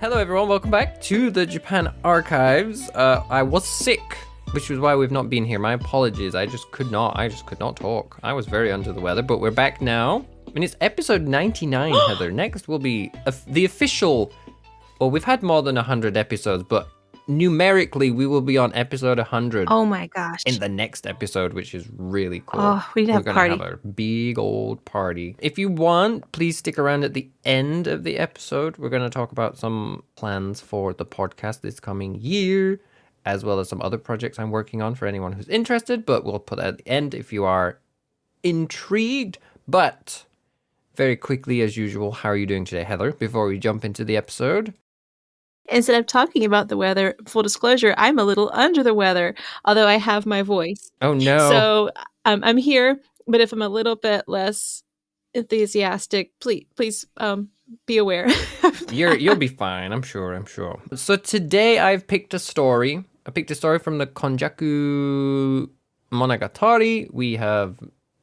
Hello everyone, welcome back to the Japan Archives. I was sick, which was why we've not been here. My apologies, I just could not talk. I was very under the weather, but we're back now. And it's episode 99, Heather. Next will be the official, well, we've had more than 100 episodes, but numerically we will be on episode 100. Oh my gosh. In the next episode, which is really cool. Oh, we need to have a party. We're going to have a big old party. If you want, please stick around at the end of the episode. We're going to talk about some plans for the podcast this coming year, as well as some other projects I'm working on for anyone who's interested, but we'll put that at the end if you are intrigued. But very quickly, as usual, how are you doing today, Heather, before we jump into the episode? Instead of talking about the weather, full disclosure, I'm a little under the weather, although I have my voice. Oh, no. So I'm here, but if I'm a little bit less enthusiastic, please be aware. You'll be fine, I'm sure. So today I've picked a story. I picked a story from the Konjaku Monogatari. We have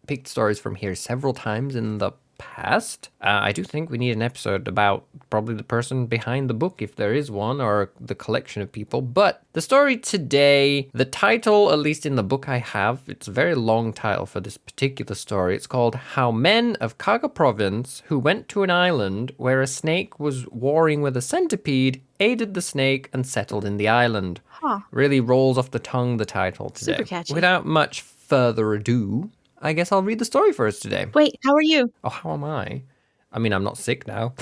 picked stories from here several times in the past. I do think we need an episode about probably the person behind the book, if there is one, or the collection of people. But the story today, the title, at least in the book I have, it's a very long title for this particular story. It's called How Men of Kaga Province, who went to an island where a snake was warring with a centipede, aided the snake and settled in the island. Huh. Really rolls off the tongue, the title today. Super catchy. Without much further ado, I guess I'll read the story for us today. Wait, how are you? Oh, how am I? I mean, I'm not sick now.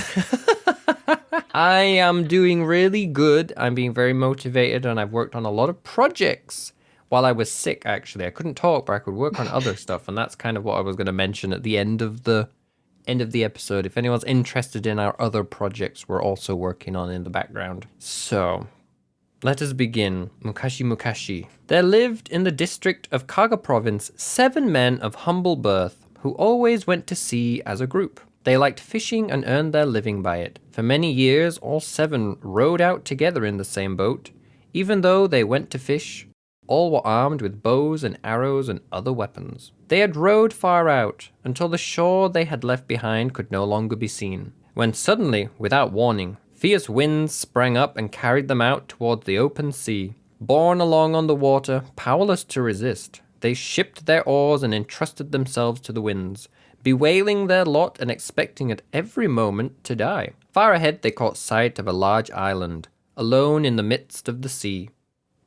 I am doing really good. I'm being very motivated, and I've worked on a lot of projects while I was sick, actually. I couldn't talk, but I could work on other stuff, and that's kind of what I was going to mention at the end of the episode. If anyone's interested in our other projects we're also working on in the background. So, let us begin. Mukashi. There lived in the district of Kaga Province 7 men of humble birth who always went to sea as a group. They liked fishing and earned their living by it. For many years, all 7 rowed out together in the same boat. Even though they went to fish, all were armed with bows and arrows and other weapons. They had rowed far out until the shore they had left behind could no longer be seen, when suddenly, without warning, fierce winds sprang up and carried them out towards the open sea. Borne along on the water, powerless to resist, they shipped their oars and entrusted themselves to the winds, bewailing their lot and expecting at every moment to die. Far ahead they caught sight of a large island, alone in the midst of the sea.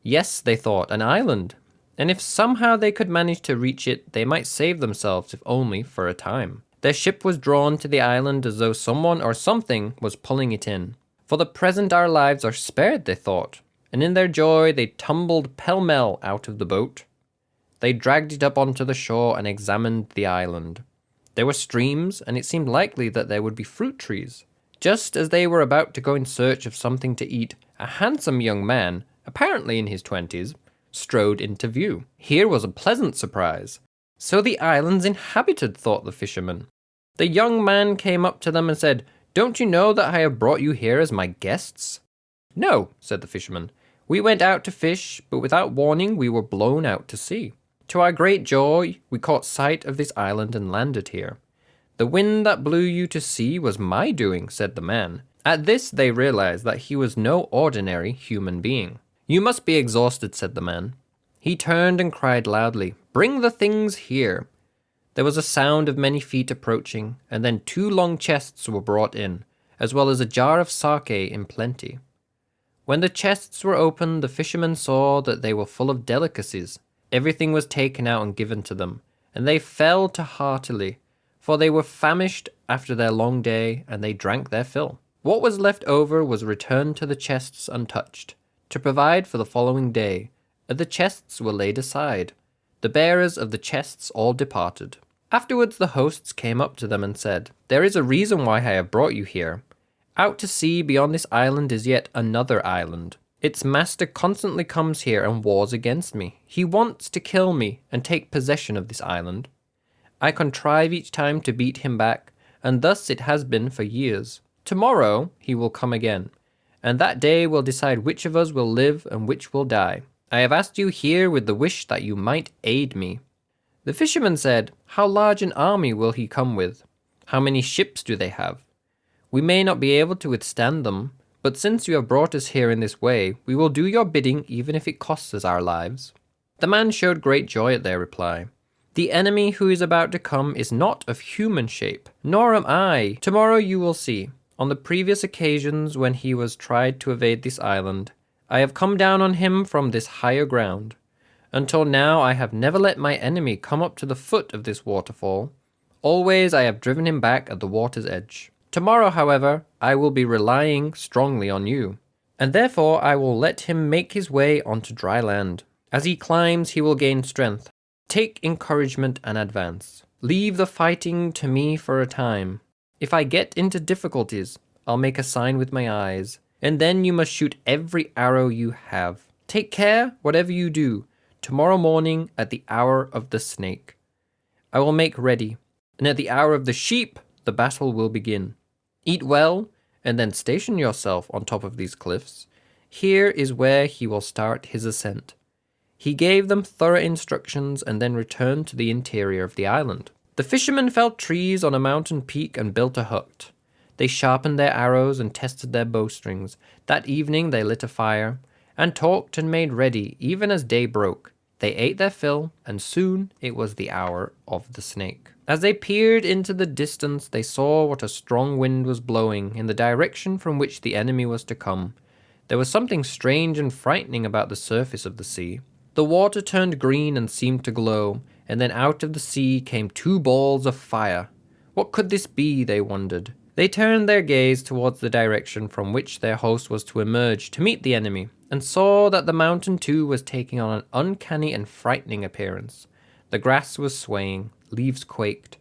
Yes, they thought, an island, and if somehow they could manage to reach it, they might save themselves, if only for a time. Their ship was drawn to the island as though someone or something was pulling it in. For the present our lives are spared, they thought, and in their joy they tumbled pell-mell out of the boat. They dragged it up onto the shore and examined the island. There were streams, and it seemed likely that there would be fruit trees. Just as they were about to go in search of something to eat, a handsome young man, apparently in his 20s, strode into view. Here was a pleasant surprise. So the island's inhabited, thought the fisherman. The young man came up to them and said, "Don't you know that I have brought you here as my guests?" "No," said the fisherman. "We went out to fish, but without warning we were blown out to sea. To our great joy, we caught sight of this island and landed here. The wind that blew you to sea was my doing," said the man. At this they realized that he was no ordinary human being. "You must be exhausted," said the man. He turned and cried loudly, "Bring the things here." There was a sound of many feet approaching, and then 2 long chests were brought in, as well as a jar of sake in plenty. When the chests were opened, the fishermen saw that they were full of delicacies. Everything was taken out and given to them, and they fell to heartily, for they were famished after their long day, and they drank their fill. What was left over was returned to the chests untouched, to provide for the following day, and the chests were laid aside. The bearers of the chests all departed. Afterwards the hosts came up to them and said, "There is a reason why I have brought you here. Out to sea beyond this island is yet another island. Its master constantly comes here and wars against me. He wants to kill me and take possession of this island. I contrive each time to beat him back, and thus it has been for years. Tomorrow he will come again, and that day will decide which of us will live and which will die. I have asked you here with the wish that you might aid me." The fisherman said, "How large an army will he come with? How many ships do they have? We may not be able to withstand them, But since you have brought us here in this way, we will do your bidding even if it costs us our lives." The man showed great joy at their reply. "The enemy who is about to come is not of human shape, nor am I. Tomorrow you will see. On the previous occasions when he was tried to evade this island, I have come down on him from this higher ground. Until now I have never let my enemy come up to the foot of this waterfall. Always I have driven him back at the water's edge. Tomorrow, however, I will be relying strongly on you, and therefore I will let him make his way onto dry land. As he climbs, he will gain strength. Take encouragement and advance. Leave the fighting to me for a time. If I get into difficulties, I'll make a sign with my eyes, and then you must shoot every arrow you have. Take care, whatever you do. Tomorrow morning at the hour of the snake, I will make ready, and at the hour of the sheep, the battle will begin. Eat well, and then station yourself on top of these cliffs. Here is where he will start his ascent." He gave them thorough instructions and then returned to the interior of the island. The fishermen felled trees on a mountain peak and built a hut. They sharpened their arrows and tested their bowstrings. That evening they lit a fire, and talked and made ready even as day broke. They ate their fill, and soon it was the hour of the snake. As they peered into the distance, they saw what a strong wind was blowing in the direction from which the enemy was to come. There was something strange and frightening about the surface of the sea. The water turned green and seemed to glow, and then out of the sea came 2 balls of fire. What could this be, they wondered. They turned their gaze towards the direction from which their host was to emerge to meet the enemy, and saw that the mountain too was taking on an uncanny and frightening appearance. The grass was swaying, leaves quaked.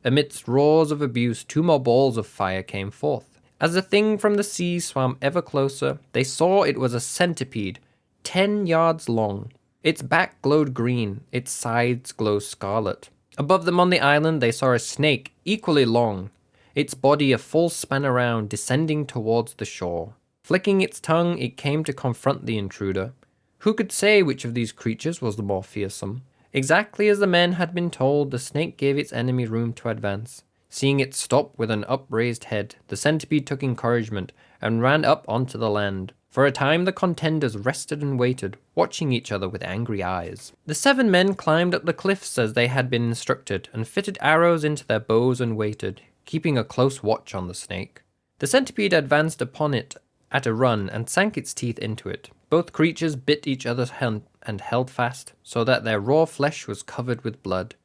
Amidst roars of abuse, 2 more balls of fire came forth. As the thing from the sea swam ever closer, they saw it was a centipede, 10 yards long. Its back glowed green, its sides glowed scarlet. Above them on the island they saw a snake equally long, its body a full span around, descending towards the shore. Flicking its tongue, it came to confront the intruder. Who could say which of these creatures was the more fearsome? Exactly as the men had been told, the snake gave its enemy room to advance. Seeing it stop with an upraised head, the centipede took encouragement and ran up onto the land. For a time the contenders rested and waited, watching each other with angry eyes. The 7 men climbed up the cliffs as they had been instructed, and fitted arrows into their bows and waited, keeping a close watch on the snake. The centipede advanced upon it at a run and sank its teeth into it. Both creatures bit each other's hand and held fast, so that their raw flesh was covered with blood.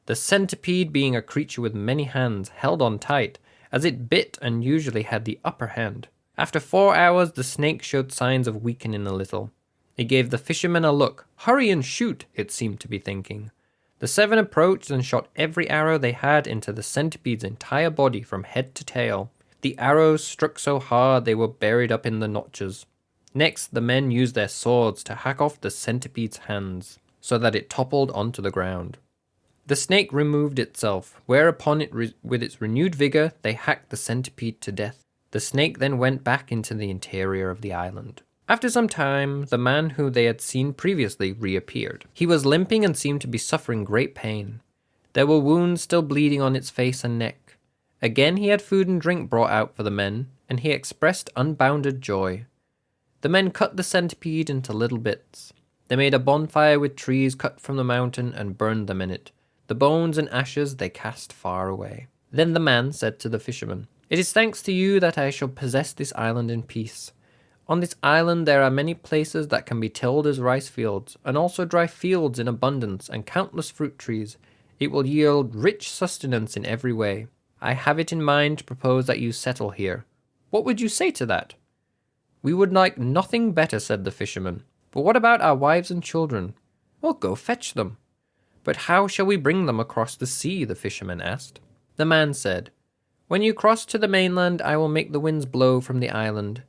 The centipede, being a creature with many hands, held on tight, as it bit and usually had the upper hand. After 4 hours, the snake showed signs of weakening a little. It gave the fishermen a look. Hurry and shoot, it seemed to be thinking. The 7 approached and shot every arrow they had into the centipede's entire body from head to tail. The arrows struck so hard they were buried up in the notches. Next, the men used their swords to hack off the centipede's hands, so that it toppled onto the ground. The snake removed itself, whereupon with its renewed vigor, they hacked the centipede to death. The snake then went back into the interior of the island. After some time, the man who they had seen previously reappeared. He was limping and seemed to be suffering great pain. There were wounds still bleeding on its face and neck. Again he had food and drink brought out for the men, and he expressed unbounded joy. The men cut the centipede into little bits. They made a bonfire with trees cut from the mountain and burned them in it. The bones and ashes they cast far away. Then the man said to the fisherman, "It is thanks to you that I shall possess this island in peace. On this island there are many places that can be tilled as rice fields, and also dry fields in abundance, and countless fruit trees. It will yield rich sustenance in every way. I have it in mind to propose that you settle here. What would you say to that?" "We would like nothing better," said the fisherman. "But what about our wives and children?" "Well, go fetch them." "But how shall we bring them across the sea?" the fisherman asked. The man said, "When you cross to the mainland, I will make the winds blow from the island.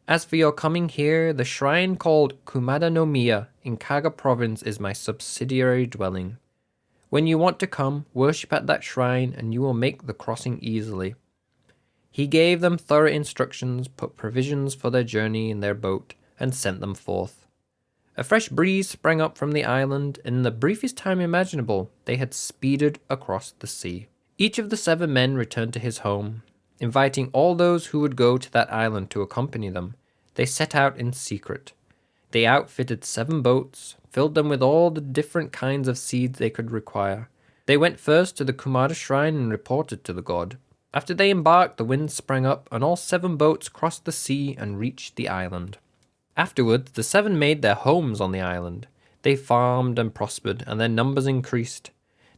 As for your coming here, the shrine called Kumada no Miya in Kaga province is my subsidiary dwelling. When you want to come, worship at that shrine, and you will make the crossing easily." He gave them thorough instructions, put provisions for their journey in their boat, and sent them forth. A fresh breeze sprang up from the island, and in the briefest time imaginable, they had speeded across the sea. Each of the 7 men returned to his home. inviting all those who would go to that island to accompany them. They set out in secret. They outfitted 7 boats, filled them with all the different kinds of seeds they could require. They went first to the Kumada shrine and reported to the god. After they embarked, the wind sprang up, and all 7 boats crossed the sea and reached the island. Afterwards, the 7 made their homes on the island. They farmed and prospered, and their numbers increased.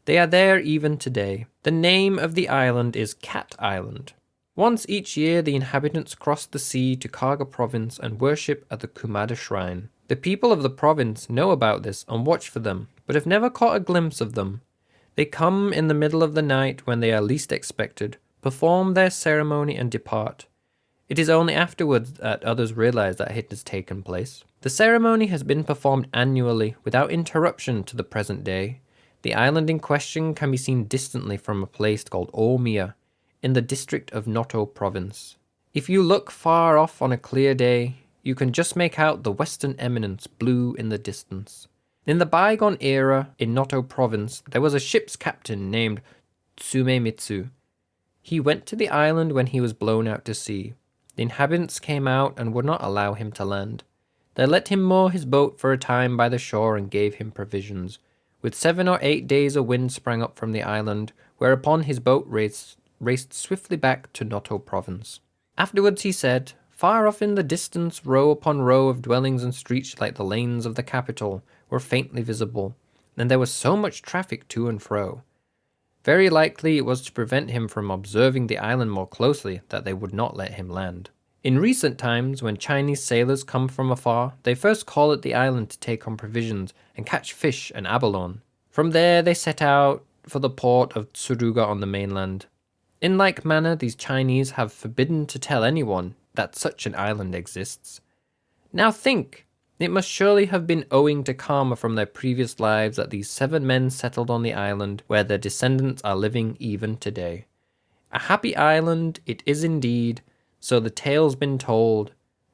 They are there even today. The name of the island is Cat Island. Once each year, the inhabitants cross the sea to Kaga province and worship at the Kumada shrine. The people of the province know about this and watch for them, but have never caught a glimpse of them. They come in the middle of the night when they are least expected, perform their ceremony and depart. It is only afterwards that others realize that it has taken place. The ceremony has been performed annually without interruption to the present day. The island in question can be seen distantly from a place called Omiya in the district of Noto province. If you look far off on a clear day, you can just make out the western eminence blue in the distance. In the bygone era in Noto province, there was a ship's captain named Tsumemitsu. He went to the island when he was blown out to sea. The inhabitants came out and would not allow him to land. They let him moor his boat for a time by the shore and gave him provisions. With 7 or 8 days a wind sprang up from the island, whereupon his boat raced swiftly back to Noto province. Afterwards he said, "Far off in the distance, row upon row of dwellings and streets like the lanes of the capital were faintly visible, and there was so much traffic to and fro. Very likely it was to prevent him from observing the island more closely that they would not let him land. In recent times, when Chinese sailors come from afar, they first call at the island to take on provisions and catch fish and abalone. From there they set out for the port of Tsuruga on the mainland. In like manner, these Chinese have forbidden to tell anyone that such an island exists. Now think, it must surely have been owing to karma from their previous lives that these 7 men settled on the island where their descendants are living even today. A happy island it is indeed, so the tale's been told,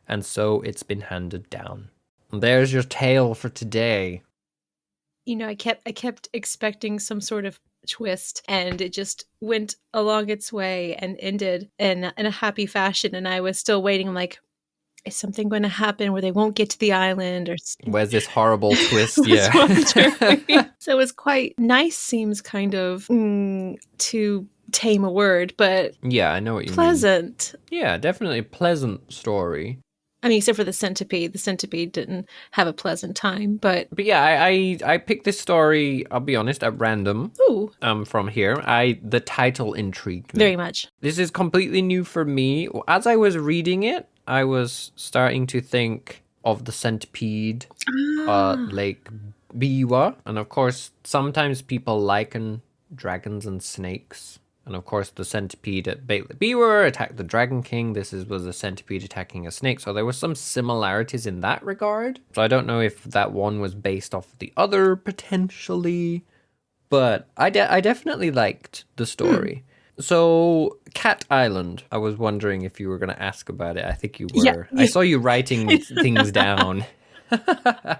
and so it's been handed down." And there's your tale for today. You know, I kept expecting some sort of twist, and it just went along its way and ended in a happy fashion. And I was still waiting. I'm like, is something going to happen where they won't get to the island? Or Where's this horrible twist? was Yeah. wondering. So it was quite nice. Seems kind of too tame a word, but Yeah, I know what you mean. pleasant. Yeah, definitely a pleasant story. I mean, except for the centipede. The centipede didn't have a pleasant time, but But yeah, I picked this story, I'll be honest, at random. ooh, From here. The title intrigued me. very much. This is completely new for me. As I was reading it, I was starting to think of the centipede, Lake Biwa. And of course, sometimes people liken dragons and snakes. And of course, the centipede at Lake Biwa attacked the Dragon King. Was a centipede attacking a snake. So there were some similarities in that regard. So I don't know if that one was based off the other potentially. But I definitely liked the story. So, Cat Island. I was wondering if you were going to ask about it. I think you were. Yeah. I saw you writing things down.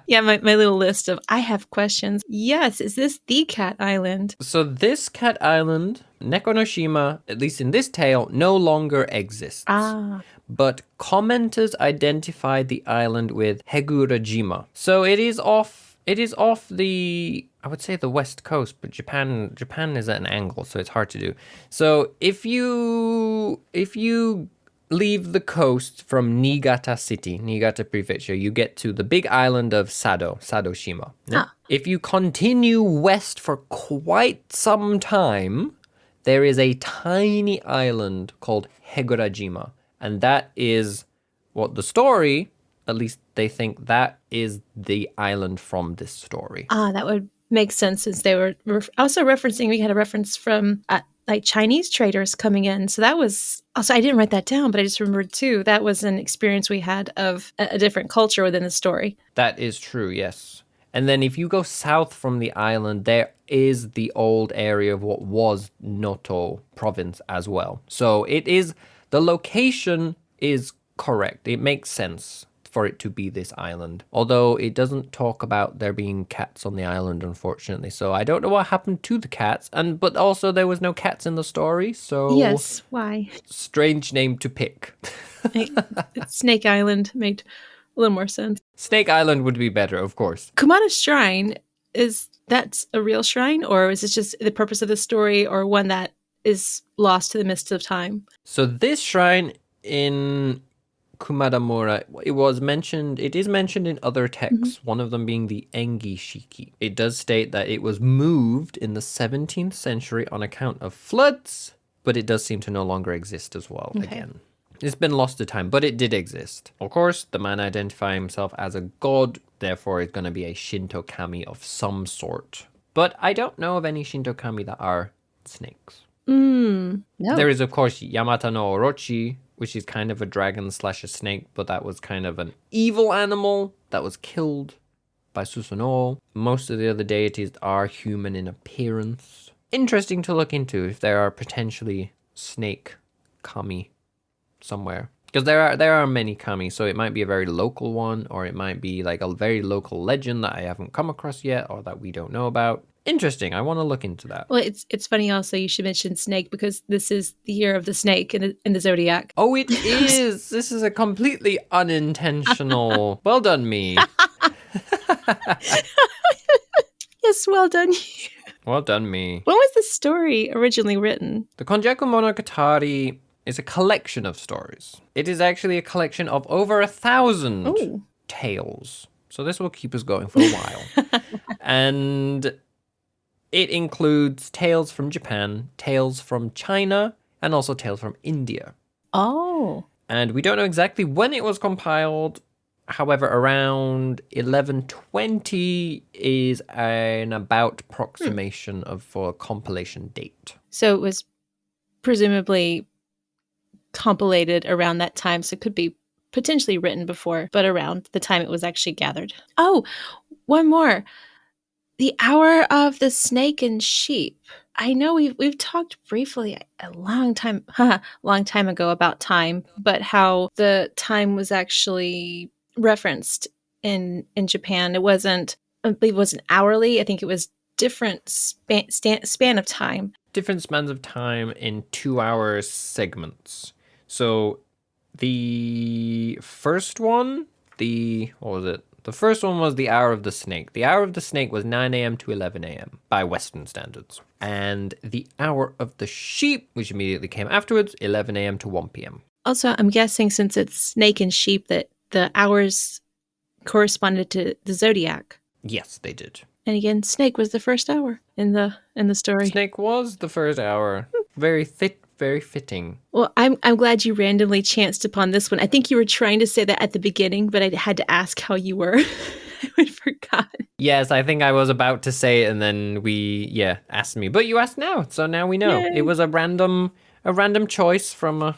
Yeah, my little list of I have questions. Yes, is this the Cat Island? So this Cat Island, Nekonoshima, at least in this tale, no longer exists. But commenters identified the island with Hegurajima. So it is off the, I would say, the west coast, but Japan is at an angle, so it's hard to do. So if you leave the coast from Niigata City, Niigata Prefecture, you get to the big island of Sadoshima. Yeah? If you continue west for quite some time, there is a tiny island called Hegurajima. And that is what the story, at least they think that is the island from this story. That would make sense, since they were also referencing, we had a reference from like Chinese traders coming in. So that was also, I didn't write that down, but I just remembered too, that was an experience we had of a different culture within the story. That is true, yes. And then if you go south from the island, there is the old area of what was Noto province as well. So the location is correct. It makes sense for it to be this island. Although it doesn't talk about there being cats on the island, unfortunately. So I don't know what happened to the cats. But also there was no cats in the story. So Yes, why? strange name to pick. Snake Island made a little more sense. Snake Island would be better, of course. Kumano's shrine, that's a real shrine, or is it just the purpose of the story, or one that is lost to the mists of time? So this shrine in Kumadamura, it is mentioned in other texts, one of them being the Engi Shiki. It does state that it was moved in the 17th century on account of floods, but it does seem to no longer exist as well again. It's been lost to time, but it did exist. Of course, the man identifying himself as a god, therefore is going to be a Shinto kami of some sort. But I don't know of any Shinto kami that are snakes. No. There is, of course, Yamata no Orochi, which is kind of a dragon / a snake, but that was kind of an evil animal that was killed by Susanoo. Most of the other deities are human in appearance. Interesting to look into if there are potentially snake kami somewhere. Because there are many kami, so it might be a very local one, or it might be like a very local legend that I haven't come across yet, or that we don't know about. Interesting. I want to look into that. Well, it's funny also you should mention snake, because this is the year of the snake in the zodiac. Oh, it is. This is a completely unintentional. Well done, me. Yes, well done. Well done, me. When was this story originally written? The Konjaku Monogatari is a collection of stories. It is actually a collection of over 1,000 tales. So this will keep us going for a while. And it includes tales from Japan, tales from China, and also tales from India. Oh. And we don't know exactly when it was compiled. However, around 1120 is an about approximation for a compilation date. So it was presumably compilated around that time, so it could be potentially written before, but around the time it was actually gathered. Oh, one more. The Hour of the Snake and Sheep. I know we've talked briefly a long time ago about time, but how the time was actually referenced in Japan. It wasn't, I believe it wasn't hourly. I think it was different span of time. Different spans of time in 2-hour segments. So the first one, what was it? The first one was the Hour of the Snake. The Hour of the Snake was 9 a.m. to 11 a.m. by Western standards. And the Hour of the Sheep, which immediately came afterwards, 11 a.m. to 1 p.m. Also, I'm guessing since it's snake and sheep that the hours corresponded to the zodiac. Yes, they did. And again, snake was the first hour in the story. Snake was the first hour. Very fitting. Well, I'm glad you randomly chanced upon this one. I think you were trying to say that at the beginning, but I had to ask how you were. I forgot. Yes, I think I was about to say it, and then asked me. But you asked now, so now we know. Yay. It was a random choice from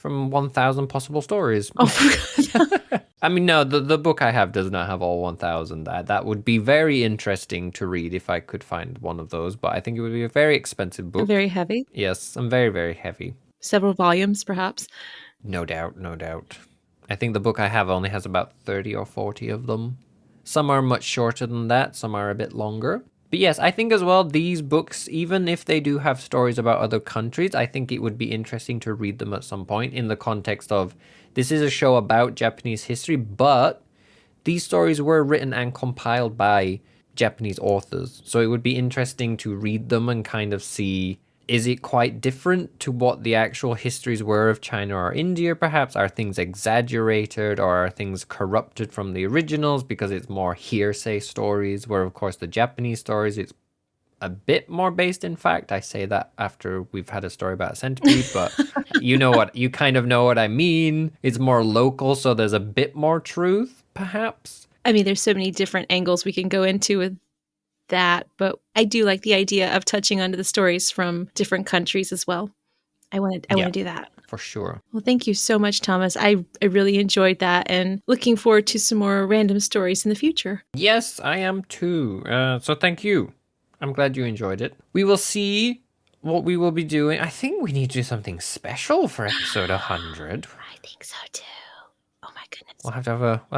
1,000 possible stories. Oh, I mean, no, the book I have does not have all 1,000. That would be very interesting to read if I could find one of those, but I think it would be a very expensive book. Very heavy? Yes, I'm very, very heavy. Several volumes, perhaps? No doubt. I think the book I have only has about 30 or 40 of them. Some are much shorter than that, some are a bit longer. But yes, I think as well, these books, even if they do have stories about other countries, I think it would be interesting to read them at some point in the context of, this is a show about Japanese history, but these stories were written and compiled by Japanese authors. So it would be interesting to read them and kind of see, is it quite different to what the actual histories were of China or India, perhaps? Are things exaggerated, or are things corrupted from the originals because it's more hearsay stories, where, of course, the Japanese stories, it's a bit more based in fact. I say that after we've had a story about a centipede, but you kind of know what I mean. It's more local, so there's a bit more truth, perhaps. I mean, there's so many different angles we can go into with that, but I do like the idea of touching onto the stories from different countries as well. I want to do that. For sure. Well, thank you so much, Thomas. I really enjoyed that, and looking forward to some more random stories in the future. Yes, I am too. So thank you. I'm glad you enjoyed it. We will see what we will be doing. I think we need to do something special for episode 100. I think so too. Oh my goodness. goodness. We'll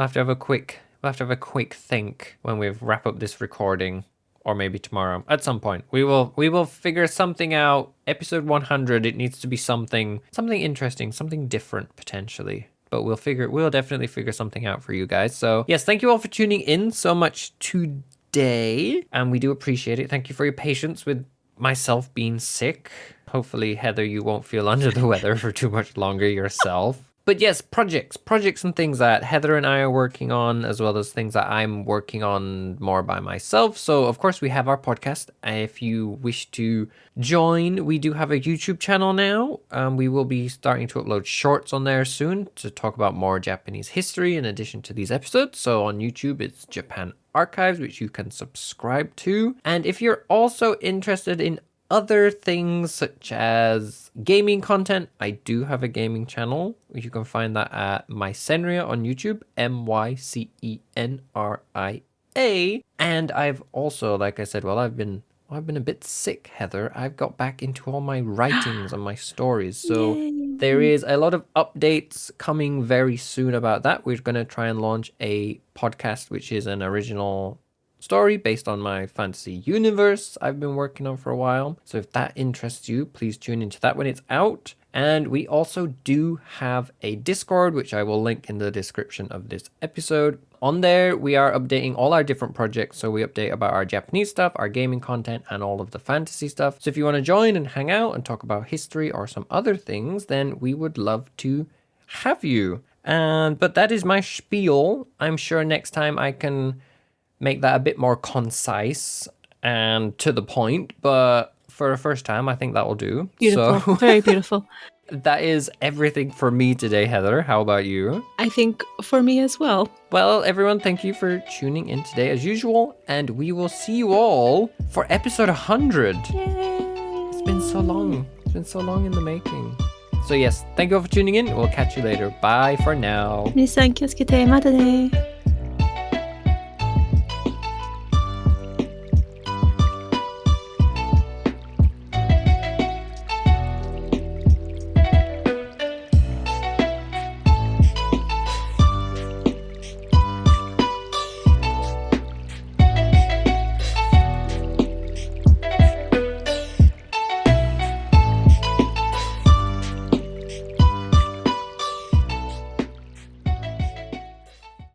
have to have a quick think when we wrap up this recording, or maybe tomorrow at some point. We will figure something out. Episode 100. It needs to be something interesting, something different potentially. But we'll definitely figure something out for you guys. So yes, thank you all for tuning in so much today, and we do appreciate it. Thank you for your patience with myself being sick. Hopefully, Heather, you won't feel under the weather for too much longer yourself. But yes, projects and things that Heather and I are working on, as well as things that I'm working on more by myself. So, of course, we have our podcast. If you wish to join, we do have a YouTube channel now. We will be starting to upload shorts on there soon to talk about more Japanese history in addition to these episodes. So on YouTube, it's Japan Archives, which you can subscribe to. And if you're also interested in other things such as gaming content, I do have a gaming channel. You can find that at Mycenria on YouTube, MyCenria. And I've also, like I said, I've been a bit sick, Heather. I've got back into all my writings and my stories. So Yay. there is a lot of updates coming very soon about that. We're going to try and launch a podcast, which is an original story based on my fantasy universe I've been working on for a while. So if that interests you, please tune into that when it's out. And we also do have a Discord, which I will link in the description of this episode. On there, we are updating all our different projects. So we update about our Japanese stuff, our gaming content, and all of the fantasy stuff. So if you want to join and hang out and talk about history or some other things, then we would love to have you. But that is my spiel. I'm sure next time I can make that a bit more concise and to the point, but for a first time, I think that will do. Beautiful. So Very beautiful. that is everything for me today, Heather. How about you? I think for me as well. Well, everyone, thank you for tuning in today as usual, and we will see you all for episode 100. Yay. It's been so long. It's been so long in the making. So yes, thank you all for tuning in. We'll catch you later. Bye for now. 皆さん気をつけて、またね。